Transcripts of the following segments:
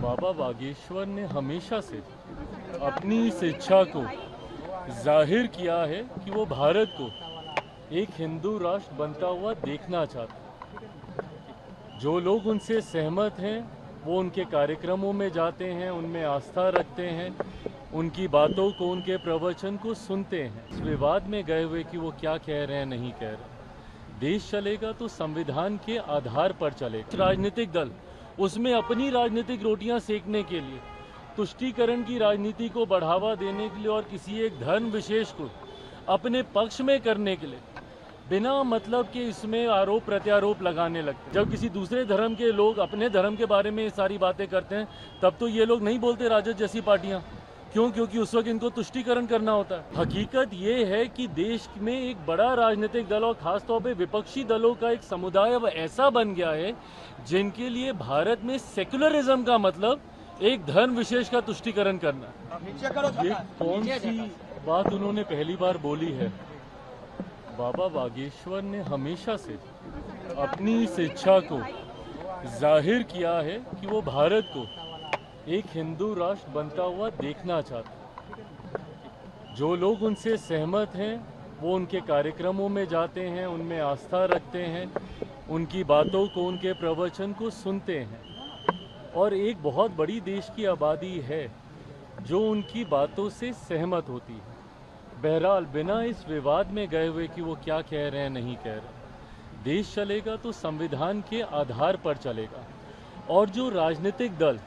बाबा बागेश्वर ने हमेशा से अपनी इस इच्छा को जाहिर किया है कि वो भारत को एक हिंदू राष्ट्र बनता हुआ देखना चाहते हैं। जो लोग उनसे सहमत हैं वो उनके कार्यक्रमों में जाते हैं, उनमें आस्था रखते हैं, उनकी बातों को, उनके प्रवचन को सुनते हैं। इस विवाद में गए हुए कि वो क्या कह रहे हैं, नहीं कह रहे। देश चलेगा तो संविधान के आधार पर चलेगा। राजनीतिक दल उसमें अपनी राजनीतिक रोटियां सेकने के लिए, तुष्टीकरण की राजनीति को बढ़ावा देने के लिए और किसी एक धर्म विशेष को अपने पक्ष में करने के लिए बिना मतलब के इसमें आरोप प्रत्यारोप लगाने लगते। जब किसी दूसरे धर्म के लोग अपने धर्म के बारे में ये सारी बातें करते हैं तब तो ये लोग नहीं बोलते राजद जैसी पार्टियां। क्यों? क्योंकि उस वक्त इनको तुष्टीकरण करना होता है। हकीकत ये है कि देश में एक बड़ा राजनीतिक दल और खासतौर पे विपक्षी दलों का एक समुदाय अब ऐसा बन गया है जिनके लिए भारत में सेक्युलरिज्म का मतलब एक धर्म विशेष का तुष्टीकरण करना। ये कौन सी बात उन्होंने पहली बार बोली है? बाबा बागेश्वर ने हमेशा से अपनी इस इच्छा को जाहिर किया है कि वो भारत को एक हिंदू राष्ट्र बनता हुआ देखना चाहते हैं। जो लोग उनसे सहमत हैं वो उनके कार्यक्रमों में जाते हैं, उनमें आस्था रखते हैं, उनकी बातों को, उनके प्रवचन को सुनते हैं। और एक बहुत बड़ी देश की आबादी है जो उनकी बातों से सहमत होती है। बहरहाल बिना इस विवाद में गए हुए कि वो क्या कह रहे हैं, नहीं कह रहे। देश चलेगा तो संविधान के आधार पर चलेगा। और जो राजनीतिक दल,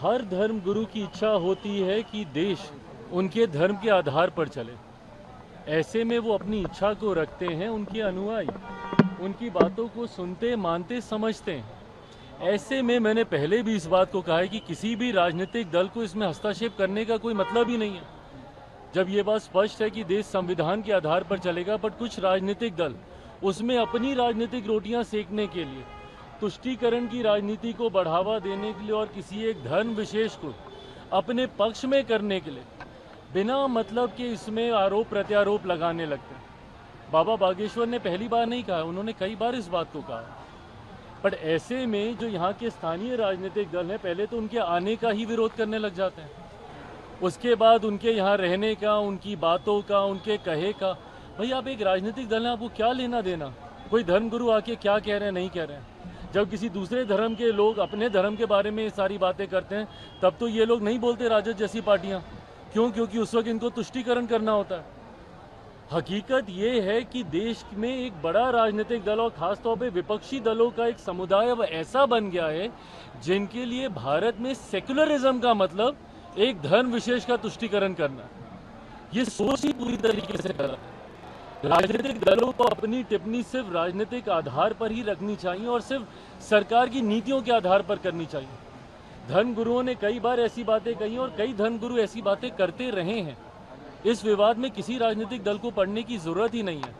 हर धर्म गुरु की इच्छा होती है कि देश उनके धर्म के आधार पर चले। ऐसे में वो अपनी इच्छा को रखते हैं, उनके अनुयायी उनकी बातों को सुनते, मानते, समझते हैं। ऐसे में मैंने पहले भी इस बात को कहा है कि किसी भी राजनीतिक दल को इसमें हस्तक्षेप करने का कोई मतलब ही नहीं है। जब ये बात स्पष्ट है कि देश संविधान के आधार पर चलेगा, बट कुछ राजनीतिक दल उसमें अपनी राजनीतिक रोटियां सेकने के लिए, तुष्टीकरण की राजनीति को बढ़ावा देने के लिए और किसी एक धर्म विशेष को अपने पक्ष में करने के लिए बिना मतलब के इसमें आरोप प्रत्यारोप लगाने लगते हैं। बाबा बागेश्वर ने पहली बार नहीं कहा, उन्होंने कई बार इस बात को कहा। बट ऐसे में जो यहाँ के स्थानीय राजनीतिक दल हैं, पहले तो उनके आने का ही विरोध करने लग जाते हैं, उसके बाद उनके यहाँ रहने का, उनकी बातों का, उनके कहे का। भाई आप एक राजनीतिक दल हैं, आपको क्या लेना देना कोई धर्मगुरु आके क्या कह रहे हैं, नहीं कह रहे हैं। जब किसी दूसरे धर्म के लोग अपने धर्म के बारे में ये सारी बातें करते हैं तब तो ये लोग नहीं बोलते राजद जैसी पार्टियां। क्यों? क्योंकि उस वक्त इनको तुष्टीकरण करना होता है। हकीकत ये है कि देश में एक बड़ा राजनीतिक दल और खासतौर पे विपक्षी दलों का एक समुदाय अब ऐसा बन गया है जिनके लिए भारत में सेक्युलरिज्म का मतलब एक धर्म विशेष का तुष्टीकरण करना। ये सोच ही पूरी तरीके से गलत है। राजनीतिक दलों को अपनी टिप्पणी सिर्फ राजनीतिक आधार पर ही रखनी चाहिए और सिर्फ सरकार की नीतियों के आधार पर करनी चाहिए। धर्मगुरुओं ने कई बार ऐसी बातें कही और कई धर्मगुरु ऐसी बातें करते रहे हैं। इस विवाद में किसी राजनीतिक दल को पढ़ने की जरूरत ही नहीं है।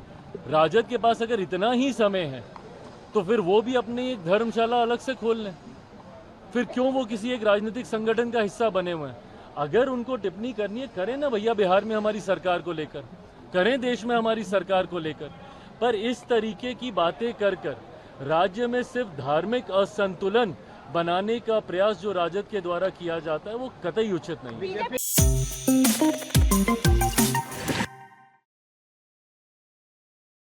राजद के पास अगर इतना ही समय है तो फिर वो भी अपनी एक धर्मशाला अलग से खोल लें। फिर क्यों वो किसी एक राजनीतिक संगठन का हिस्सा बने हुए हैं? अगर उनको टिप्पणी करनी है, करें ना भैया, बिहार में हमारी सरकार को लेकर, करें देश में हमारी सरकार को लेकर। पर इस तरीके की बातें कर कर राज्य में सिर्फ धार्मिक असंतुलन बनाने का प्रयास जो राजद के द्वारा किया जाता है वो कतई उचित नहीं है।